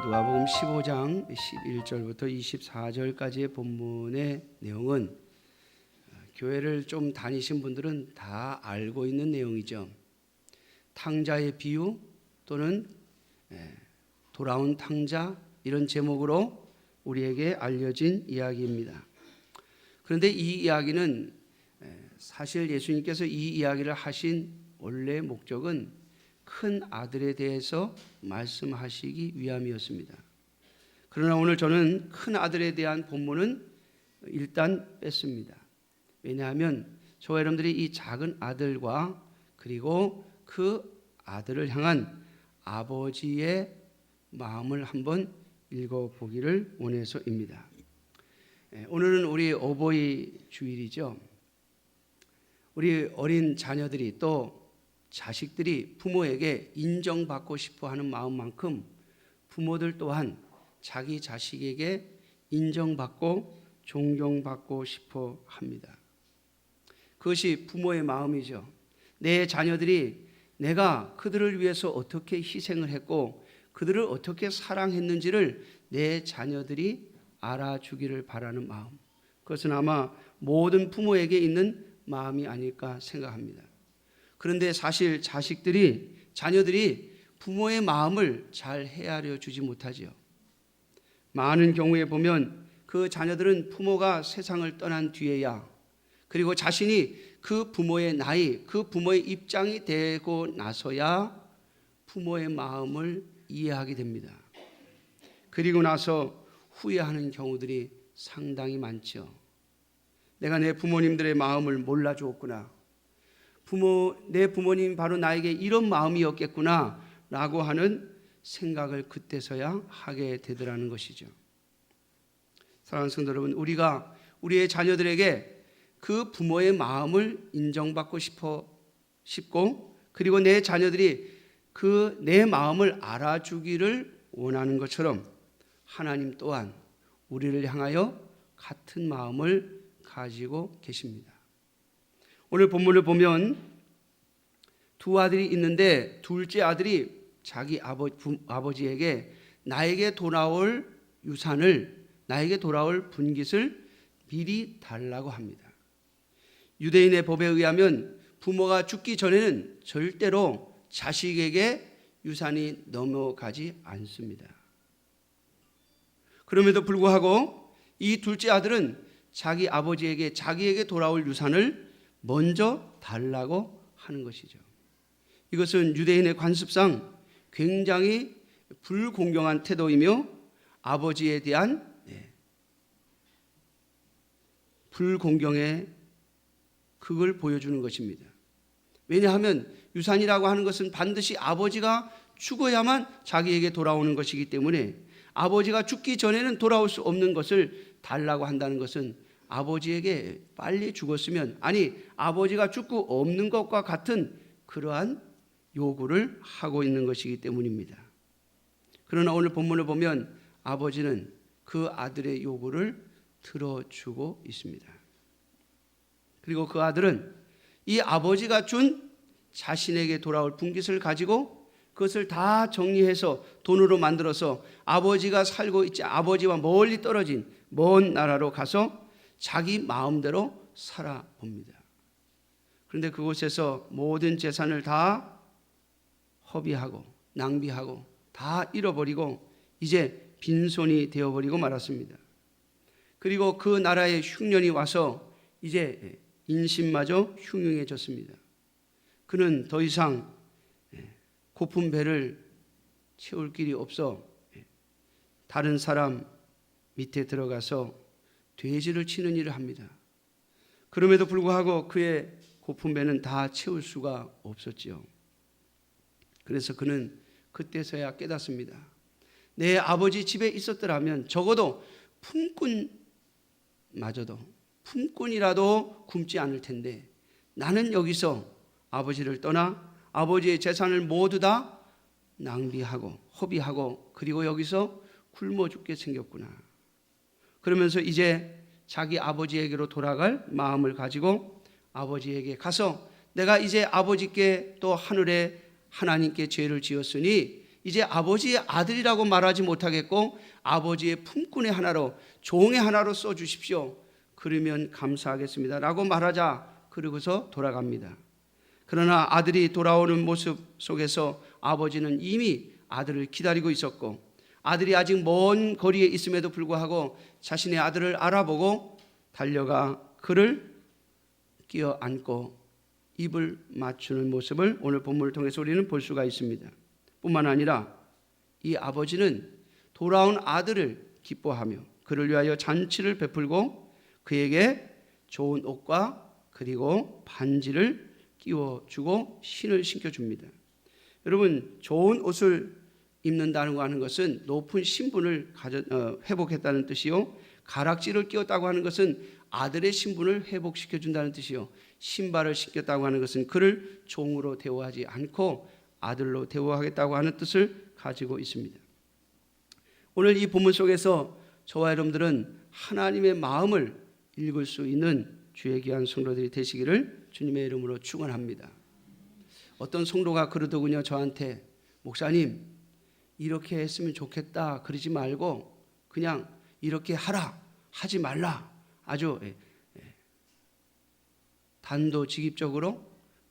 누가복음 15장 11절부터 24절까지의 본문의 내용은 교회를 좀 다니신 분들은 다 알고 있는 내용이죠. 탕자의 비유 또는 돌아온 탕자, 이런 제목으로 우리에게 알려진 이야기입니다. 그런데 이 이야기는 사실 예수님께서 이 이야기를 하신 원래 목적은 큰 아들에 대해서 말씀하시기 위함이었습니다. 그러나 오늘 저는 큰 아들에 대한 본문은 일단 뺐습니다. 왜냐하면 저와 여러분들이 이 작은 아들과 그리고 그 아들을 향한 아버지의 마음을 한번 읽어보기를 원해서입니다. 오늘은 우리 어버이 주일이죠. 우리 어린 자녀들이 또 자식들이 부모에게 인정받고 싶어 하는 마음만큼 부모들 또한 자기 자식에게 인정받고 존경받고 싶어 합니다. 그것이 부모의 마음이죠. 내 자녀들이 내가 그들을 위해서 어떻게 희생을 했고 그들을 어떻게 사랑했는지를 내 자녀들이 알아주기를 바라는 마음, 그것은 아마 모든 부모에게 있는 마음이 아닐까 생각합니다. 그런데 사실 자녀들이 부모의 마음을 잘 헤아려 주지 못하지요. 많은 경우에 보면 그 자녀들은 부모가 세상을 떠난 뒤에야, 그리고 자신이 그 부모의 나이, 그 부모의 입장이 되고 나서야 부모의 마음을 이해하게 됩니다. 그리고 나서 후회하는 경우들이 상당히 많죠. 내가 내 부모님들의 마음을 몰라주었구나. 내 부모님 바로 나에게 이런 마음이었겠구나 라고 하는 생각을 그때서야 하게 되더라는 것이죠. 사랑하는 성도 여러분, 우리가 우리의 자녀들에게 그 부모의 마음을 인정받고 싶고 그리고 내 자녀들이 그 내 마음을 알아주기를 원하는 것처럼 하나님 또한 우리를 향하여 같은 마음을 가지고 계십니다. 오늘 본문을 보면 두 아들이 있는데 둘째 아들이 자기 아버지에게 나에게 돌아올 유산을, 나에게 돌아올 분깃을 미리 달라고 합니다. 유대인의 법에 의하면 부모가 죽기 전에는 절대로 자식에게 유산이 넘어가지 않습니다. 그럼에도 불구하고 이 둘째 아들은 자기 아버지에게 자기에게 돌아올 유산을 먼저 달라고 하는 것이죠. 이것은 유대인의 관습상 굉장히 불공정한 태도이며 아버지에 대한 불공경의 그걸 보여주는 것입니다. 왜냐하면 유산이라고 하는 것은 반드시 아버지가 죽어야만 자기에게 돌아오는 것이기 때문에 아버지가 죽기 전에는 돌아올 수 없는 것을 달라고 한다는 것은 아버지에게 빨리 죽었으면, 아니 아버지가 죽고 없는 것과 같은 그러한 요구를 하고 있는 것이기 때문입니다. 그러나 오늘 본문을 보면 아버지는 그 아들의 요구를 들어주고 있습니다. 그리고 그 아들은 이 아버지가 준 자신에게 돌아올 분깃을 가지고 그것을 다 정리해서 돈으로 만들어서 아버지가 살고 있지, 아버지와 멀리 떨어진 먼 나라로 가서 자기 마음대로 살아봅니다. 그런데 그곳에서 모든 재산을 다 허비하고 낭비하고 다 잃어버리고 이제 빈손이 되어버리고 말았습니다. 그리고 그 나라의 흉년이 와서 이제 인심마저 흉흉해졌습니다. 그는 더 이상 고픈 배를 채울 길이 없어 다른 사람 밑에 들어가서 돼지를 치는 일을 합니다. 그럼에도 불구하고 그의 고픈 배는 다 채울 수가 없었지요. 그래서 그는 그때서야 깨닫습니다. 내 아버지 집에 있었더라면 적어도 품꾼이라도 굶지 않을 텐데 나는 여기서 아버지를 떠나 아버지의 재산을 모두 다 낭비하고 허비하고 그리고 여기서 굶어 죽게 생겼구나. 그러면서 이제 자기 아버지에게로 돌아갈 마음을 가지고 아버지에게 가서 내가 이제 아버지께 또 하늘에 하나님께 죄를 지었으니 이제 아버지의 아들이라고 말하지 못하겠고 아버지의 품꾼의 하나로, 종의 하나로 써주십시오. 그러면 감사하겠습니다 라고 말하자 그러고서 돌아갑니다. 그러나 아들이 돌아오는 모습 속에서 아버지는 이미 아들을 기다리고 있었고, 아들이 아직 먼 거리에 있음에도 불구하고 자신의 아들을 알아보고 달려가 그를 끼어안고 입을 맞추는 모습을 오늘 본문을 통해서 우리는 볼 수가 있습니다. 뿐만 아니라 이 아버지는 돌아온 아들을 기뻐하며 그를 위하여 잔치를 베풀고 그에게 좋은 옷과 그리고 반지를 끼워주고 신을 신겨줍니다. 여러분, 좋은 옷을 입는다는 거 하는 것은 높은 신분을 회복했다는 뜻이요, 가락지를 끼웠다고 하는 것은 아들의 신분을 회복시켜준다는 뜻이요, 신발을 신겼다고 하는 것은 그를 종으로 대우하지 않고 아들로 대우하겠다고 하는 뜻을 가지고 있습니다. 오늘 이 본문 속에서 저와 여러분들은 하나님의 마음을 읽을 수 있는 주의 귀한 성도들이 되시기를 주님의 이름으로 축원합니다. 어떤 성도가 그러더군요, 저한테. 목사님, 이렇게 했으면 좋겠다 그러지 말고 그냥 이렇게 하라, 하지 말라, 아주 단도직입적으로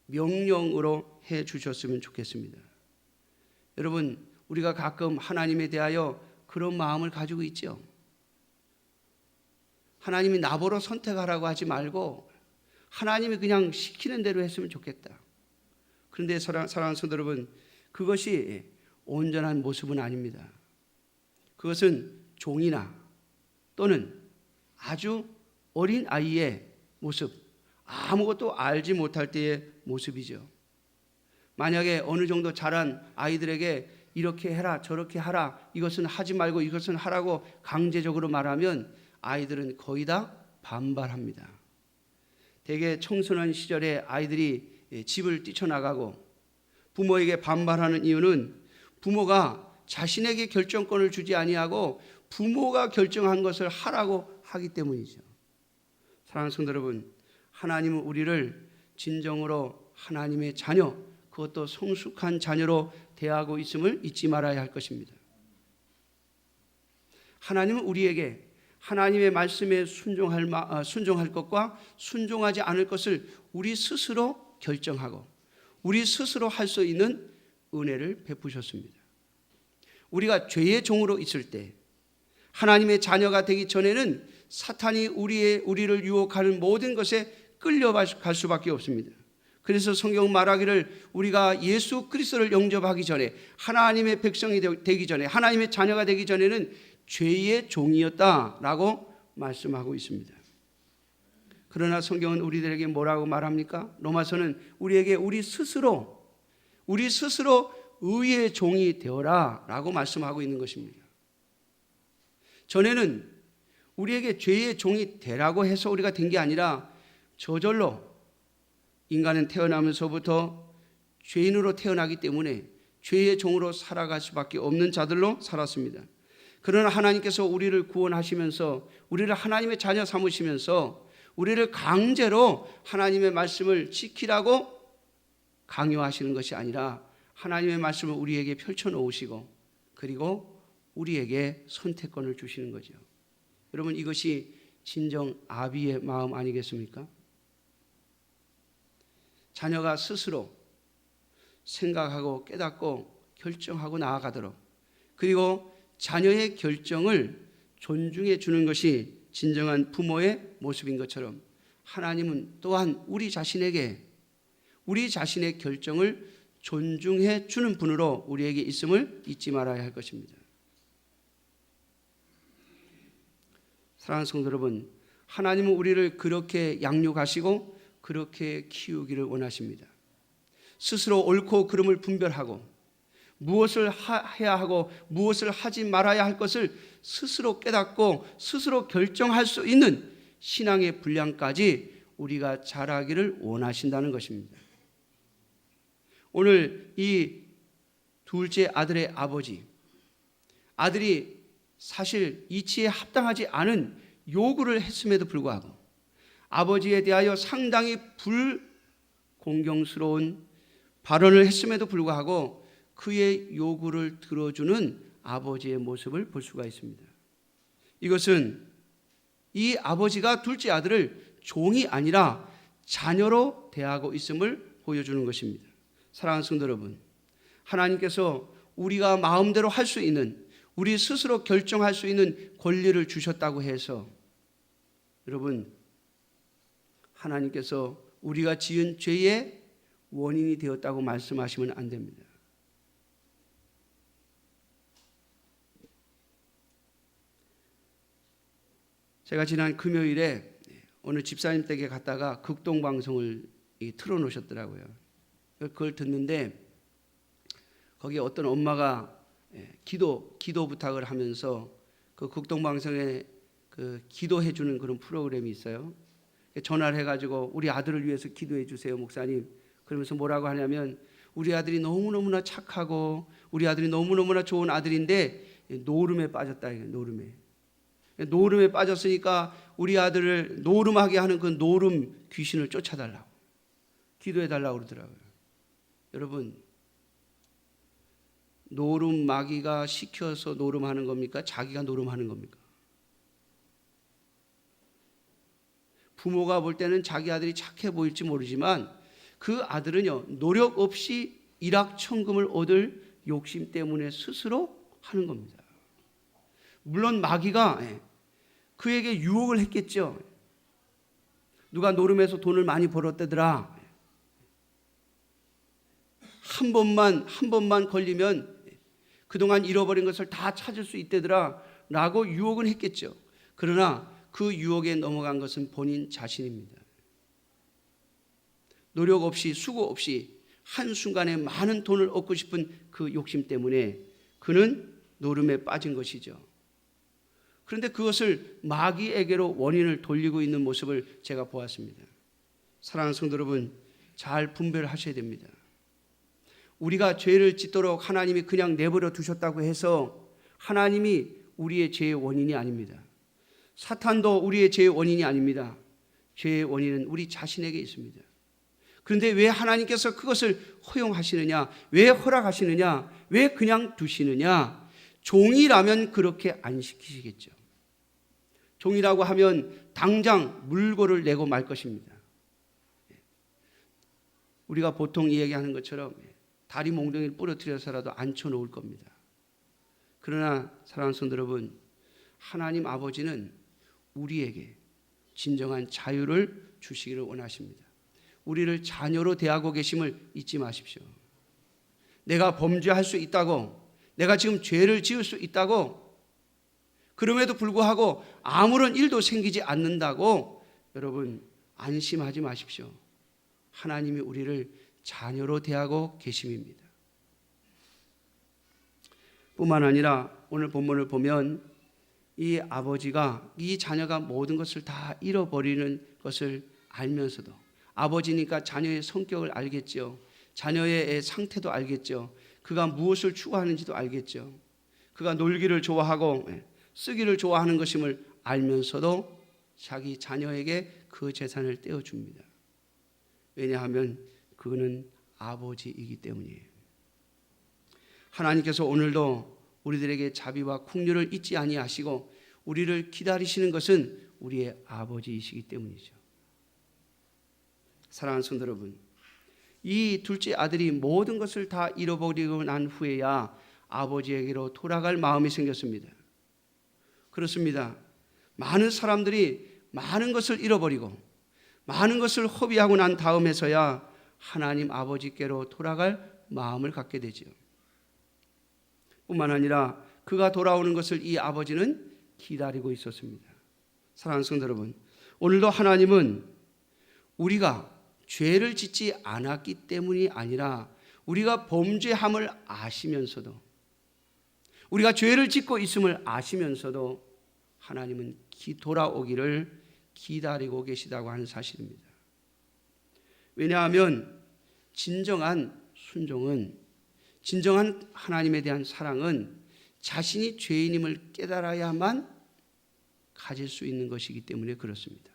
명령으로 해 주셨으면 좋겠습니다. 여러분, 우리가 가끔 하나님에 대하여 그런 마음을 가지고 있죠. 하나님이 나보러 선택하라고 하지 말고 하나님이 그냥 시키는 대로 했으면 좋겠다. 그런데 사랑하는 성도 여러분, 그것이 온전한 모습은 아닙니다. 그것은 종이나 또는 아주 어린 아이의 모습, 아무것도 알지 못할 때의 모습이죠. 만약에 어느 정도 자란 아이들에게 이렇게 해라 저렇게 하라, 이것은 하지 말고 이것은 하라고 강제적으로 말하면 아이들은 거의 다 반발합니다. 대개 청소년 시절에 아이들이 집을 뛰쳐나가고 부모에게 반발하는 이유는 부모가 자신에게 결정권을 주지 아니하고 부모가 결정한 것을 하라고 하기 때문이죠. 사랑하는 성도 여러분, 하나님은 우리를 진정으로 하나님의 자녀, 그것도 성숙한 자녀로 대하고 있음을 잊지 말아야 할 것입니다. 하나님은 우리에게 하나님의 말씀에 순종할 것과 순종하지 않을 것을 우리 스스로 결정하고 우리 스스로 할 수 있는 은혜를 베푸셨습니다. 우리가 죄의 종으로 있을 때, 하나님의 자녀가 되기 전에는 사탄이 우리를 유혹하는 모든 것에 끌려갈 수밖에 없습니다. 그래서 성경 말하기를 우리가 예수 그리스도를 영접하기 전에, 하나님의 백성이 되기 전에, 하나님의 자녀가 되기 전에는 죄의 종이었다라고 말씀하고 있습니다. 그러나 성경은 우리들에게 뭐라고 말합니까? 로마서는 우리에게 우리 스스로 의의 종이 되어라 라고 말씀하고 있는 것입니다. 전에는 우리에게 죄의 종이 되라고 해서 우리가 된 게 아니라 저절로 인간은 태어나면서부터 죄인으로 태어나기 때문에 죄의 종으로 살아갈 수밖에 없는 자들로 살았습니다. 그러나 하나님께서 우리를 구원하시면서 우리를 하나님의 자녀 삼으시면서 우리를 강제로 하나님의 말씀을 지키라고 강요하시는 것이 아니라 하나님의 말씀을 우리에게 펼쳐놓으시고 그리고 우리에게 선택권을 주시는 거죠. 여러분, 이것이 진정 아비의 마음 아니겠습니까? 자녀가 스스로 생각하고 깨닫고 결정하고 나아가도록, 그리고 자녀의 결정을 존중해 주는 것이 진정한 부모의 모습인 것처럼 하나님은 또한 우리 자신의 결정을 존중해 주는 분으로 우리에게 있음을 잊지 말아야 할 것입니다. 사랑하는 성도 여러분, 하나님은 우리를 그렇게 양육하시고 그렇게 키우기를 원하십니다. 스스로 옳고 그름을 분별하고 무엇을 해야 하고 무엇을 하지 말아야 할 것을 스스로 깨닫고 스스로 결정할 수 있는 신앙의 분량까지 우리가 자라기를 원하신다는 것입니다. 오늘 이 둘째 아들의 아들이 사실 이치에 합당하지 않은 요구를 했음에도 불구하고 아버지에 대하여 상당히 불공경스러운 발언을 했음에도 불구하고 그의 요구를 들어주는 아버지의 모습을 볼 수가 있습니다. 이것은 이 아버지가 둘째 아들을 종이 아니라 자녀로 대하고 있음을 보여주는 것입니다. 사랑하는 성도 여러분, 하나님께서 우리가 마음대로 할 수 있는, 우리 스스로 결정할 수 있는 권리를 주셨다고 해서 여러분, 하나님께서 우리가 지은 죄의 원인이 되었다고 말씀하시면 안 됩니다. 제가 지난 금요일에 어느 집사님 댁에 갔다가 극동방송을 틀어놓으셨더라고요. 그걸 듣는데 거기에 어떤 엄마가 기도 부탁을 하면서 그 극동방송에 그 기도해 주는 그런 프로그램이 있어요. 전화를 해가지고 우리 아들을 위해서 기도해 주세요, 목사님. 그러면서 뭐라고 하냐면 우리 아들이 너무너무나 착하고 우리 아들이 너무너무나 좋은 아들인데 노름에 빠졌다. 노름에 빠졌으니까 우리 아들을 노름하게 하는 그 노름 귀신을 쫓아달라고 기도해달라고 그러더라고요. 여러분, 노름 마귀가 시켜서 노름하는 겁니까? 자기가 노름하는 겁니까? 부모가 볼 때는 자기 아들이 착해 보일지 모르지만 그 아들은요, 노력 없이 일확천금을 얻을 욕심 때문에 스스로 하는 겁니다. 물론 마귀가 그에게 유혹을 했겠죠. 누가 노름해서 돈을 많이 벌었대더라. 한 번만 걸리면 그동안 잃어버린 것을 다 찾을 수 있대더라 라고 유혹은 했겠죠. 그러나 그 유혹에 넘어간 것은 본인 자신입니다. 노력 없이 수고 없이 한순간에 많은 돈을 얻고 싶은 그 욕심 때문에 그는 노름에 빠진 것이죠. 그런데 그것을 마귀에게로 원인을 돌리고 있는 모습을 제가 보았습니다. 사랑하는 성도 여러분, 잘 분별하셔야 됩니다. 우리가 죄를 짓도록 하나님이 그냥 내버려 두셨다고 해서 하나님이 우리의 죄의 원인이 아닙니다. 사탄도 우리의 죄의 원인이 아닙니다. 죄의 원인은 우리 자신에게 있습니다. 그런데 왜 하나님께서 그것을 허용하시느냐? 왜 허락하시느냐? 왜 그냥 두시느냐? 종이라면 그렇게 안 시키시겠죠. 종이라고 하면 당장 물고를 내고 말 것입니다. 우리가 보통 이야기하는 것처럼 다리 몽둥이를 부러뜨려서라도 앉혀놓을 겁니다. 그러나 사랑하는 성도 여러분, 하나님 아버지는 우리에게 진정한 자유를 주시기를 원하십니다. 우리를 자녀로 대하고 계심을 잊지 마십시오. 내가 범죄할 수 있다고, 내가 지금 죄를 지을 수 있다고, 그럼에도 불구하고 아무런 일도 생기지 않는다고 여러분 안심하지 마십시오. 하나님이 우리를 자녀로 대하고 계심입니다. 뿐만 아니라 오늘 본문을 보면 이 아버지가 이 자녀가 모든 것을 다 잃어버리는 것을 알면서도, 아버지니까 자녀의 성격을 알겠죠. 자녀의 상태도 알겠죠. 그가 무엇을 추구하는지도 알겠죠. 그가 놀기를 좋아하고 쓰기를 좋아하는 것임을 알면서도 자기 자녀에게 그 재산을 떼어줍니다. 왜냐하면 그는 아버지이기 때문이에요. 하나님께서 오늘도 우리들에게 자비와 긍휼을 잊지 아니하시고 우리를 기다리시는 것은 우리의 아버지이시기 때문이죠. 사랑하는 성도 여러분, 이 둘째 아들이 모든 것을 다 잃어버리고 난 후에야 아버지에게로 돌아갈 마음이 생겼습니다. 그렇습니다. 많은 사람들이 많은 것을 잃어버리고 많은 것을 허비하고 난 다음에서야 하나님 아버지께로 돌아갈 마음을 갖게 되죠. 뿐만 아니라 그가 돌아오는 것을 이 아버지는 기다리고 있었습니다. 사랑하는 성도 여러분, 오늘도 하나님은 우리가 죄를 짓지 않았기 때문이 아니라 우리가 범죄함을 아시면서도, 우리가 죄를 짓고 있음을 아시면서도 하나님은 돌아오기를 기다리고 계시다고 하는 사실입니다. 왜냐하면 진정한 순종은, 진정한 하나님에 대한 사랑은 자신이 죄인임을 깨달아야만 가질 수 있는 것이기 때문에 그렇습니다.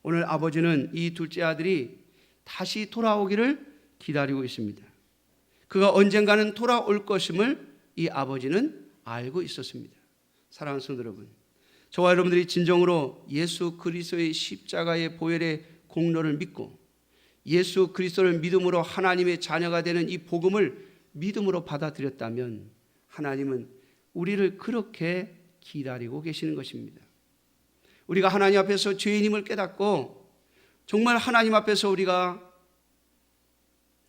오늘 아버지는 이 둘째 아들이 다시 돌아오기를 기다리고 있습니다. 그가 언젠가는 돌아올 것임을 이 아버지는 알고 있었습니다. 사랑하는 성도 여러분, 저와 여러분들이 진정으로 예수 그리스도의 십자가의 보혈의 공로를 믿고 예수 그리스도를 믿음으로 하나님의 자녀가 되는 이 복음을 믿음으로 받아들였다면 하나님은 우리를 그렇게 기다리고 계시는 것입니다. 우리가 하나님 앞에서 죄인임을 깨닫고 정말 하나님 앞에서 우리가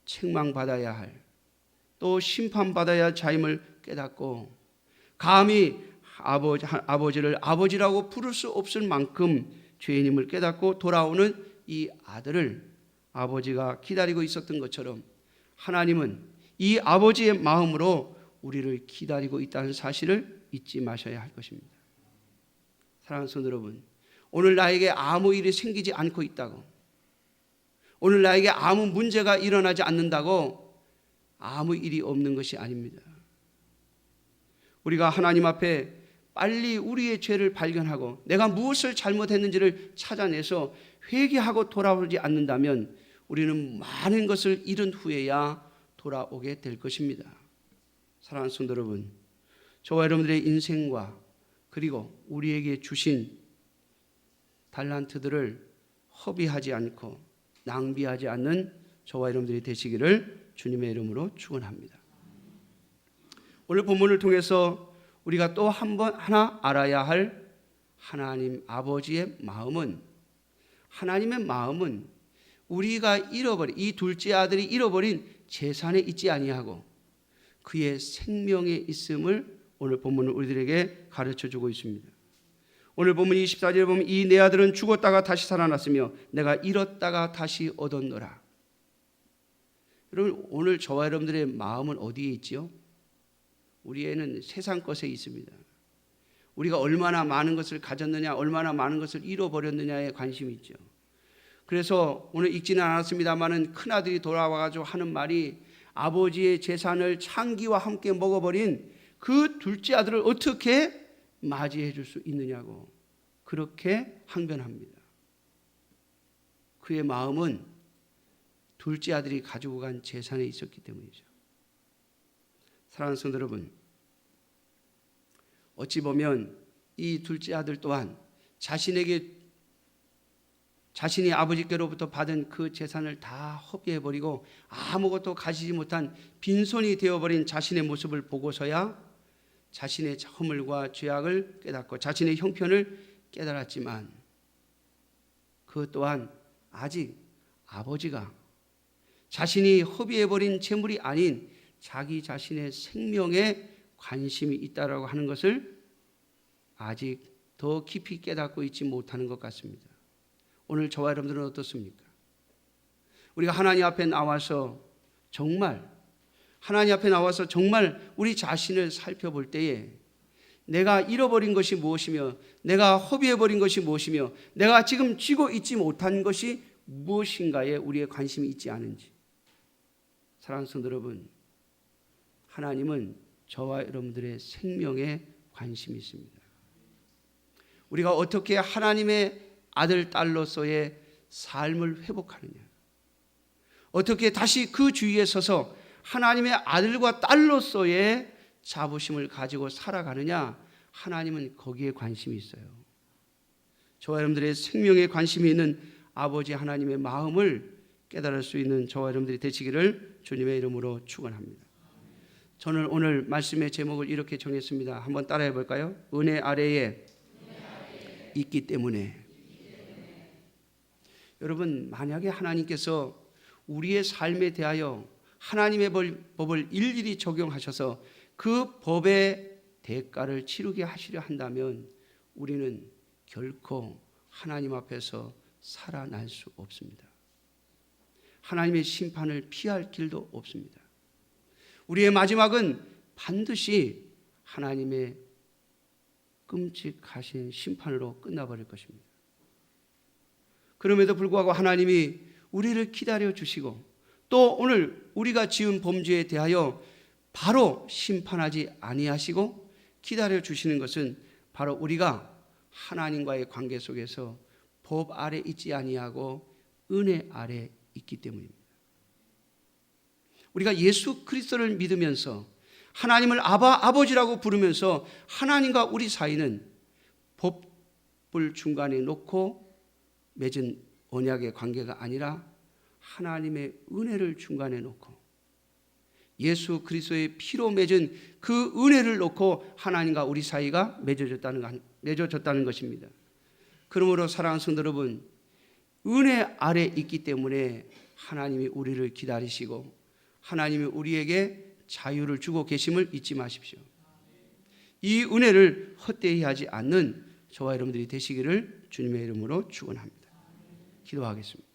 책망받아야 할, 또 심판받아야 할 자임을 깨닫고 감히 아버지를 아버지라고 부를 수 없을 만큼 죄인임을 깨닫고 돌아오는 이 아들을 아버지가 기다리고 있었던 것처럼 하나님은 이 아버지의 마음으로 우리를 기다리고 있다는 사실을 잊지 마셔야 할 것입니다. 사랑하는 성도 여러분, 오늘 나에게 아무 일이 생기지 않고 있다고, 오늘 나에게 아무 문제가 일어나지 않는다고 아무 일이 없는 것이 아닙니다. 우리가 하나님 앞에 빨리 우리의 죄를 발견하고 내가 무엇을 잘못했는지를 찾아내서 회개하고 돌아오지 않는다면 우리는 많은 것을 잃은 후에야 돌아오게 될 것입니다. 사랑하는 성도 여러분, 저와 여러분들의 인생과 그리고 우리에게 주신 달란트들을 허비하지 않고 낭비하지 않는 저와 여러분들이 되시기를 주님의 이름으로 축원합니다. 오늘 본문을 통해서 우리가 또 하나 알아야 할 하나님 아버지의 마음은, 하나님의 마음은 우리가 잃어버린 이 둘째 아들이 잃어버린 재산에 있지 아니하고 그의 생명에 있음을 오늘 본문은 우리들에게 가르쳐주고 있습니다. 오늘 본문 24절에 보면 이 내 아들은 죽었다가 다시 살아났으며 내가 잃었다가 다시 얻었노라. 여러분, 오늘 저와 여러분들의 마음은 어디에 있지요? 우리에는 세상 것에 있습니다. 우리가 얼마나 많은 것을 가졌느냐, 얼마나 많은 것을 잃어버렸느냐에 관심이 있죠. 그래서 오늘 읽지는 않았습니다마는 큰아들이 돌아와가지고 하는 말이 아버지의 재산을 창기와 함께 먹어버린 그 둘째 아들을 어떻게 맞이해 줄 수 있느냐고 그렇게 항변합니다. 그의 마음은 둘째 아들이 가지고 간 재산에 있었기 때문이죠. 사랑하는 성도 여러분, 어찌 보면 이 둘째 아들 또한 자신이 아버지께로부터 받은 그 재산을 다 허비해버리고 아무것도 가지지 못한 빈손이 되어버린 자신의 모습을 보고서야 자신의 허물과 죄악을 깨닫고 자신의 형편을 깨달았지만 그 또한 아직 아버지가 자신이 허비해버린 재물이 아닌 자기 자신의 생명에 관심이 있다라고 하는 것을 아직 더 깊이 깨닫고 있지 못하는 것 같습니다. 오늘 저와 여러분들은 어떻습니까? 우리가 하나님 앞에 나와서 정말 우리 자신을 살펴볼 때에 내가 잃어버린 것이 무엇이며 내가 허비해버린 것이 무엇이며 내가 지금 쥐고 있지 못한 것이 무엇인가에 우리의 관심이 있지 않은지. 사랑하는 성도 여러분, 하나님은 저와 여러분들의 생명에 관심이 있습니다. 우리가 어떻게 하나님의 아들, 딸로서의 삶을 회복하느냐, 어떻게 다시 그 주위에 서서 하나님의 아들과 딸로서의 자부심을 가지고 살아가느냐, 하나님은 거기에 관심이 있어요. 저와 여러분들의 생명에 관심이 있는 아버지 하나님의 마음을 깨달을 수 있는 저와 여러분들이 되시기를 주님의 이름으로 축원합니다. 저는 오늘 말씀의 제목을 이렇게 정했습니다. 한번 따라해 볼까요? 은혜 아래에 있기 때문에. 여러분, 만약에 하나님께서 우리의 삶에 대하여 하나님의 법을 일일이 적용하셔서 그 법의 대가를 치르게 하시려 한다면 우리는 결코 하나님 앞에서 살아날 수 없습니다. 하나님의 심판을 피할 길도 없습니다. 우리의 마지막은 반드시 하나님의 끔찍하신 심판으로 끝나버릴 것입니다. 그럼에도 불구하고 하나님이 우리를 기다려 주시고 또 오늘 우리가 지은 범죄에 대하여 바로 심판하지 아니하시고 기다려 주시는 것은 바로 우리가 하나님과의 관계 속에서 법 아래 있지 아니하고 은혜 아래 있기 때문입니다. 우리가 예수 그리스도를 믿으면서 하나님을 아버지라고 부르면서 하나님과 우리 사이는 법을 중간에 놓고 맺은 언약의 관계가 아니라 하나님의 은혜를 중간에 놓고 예수 그리스도의 피로 맺은 그 은혜를 놓고 하나님과 우리 사이가 맺어졌다는 것입니다. 그러므로 사랑하는 성도 여러분, 은혜 아래 있기 때문에 하나님이 우리를 기다리시고 하나님이 우리에게 자유를 주고 계심을 잊지 마십시오. 이 은혜를 헛되이 하지 않는 저와 여러분들이 되시기를 주님의 이름으로 축원합니다. 기도하겠습니다.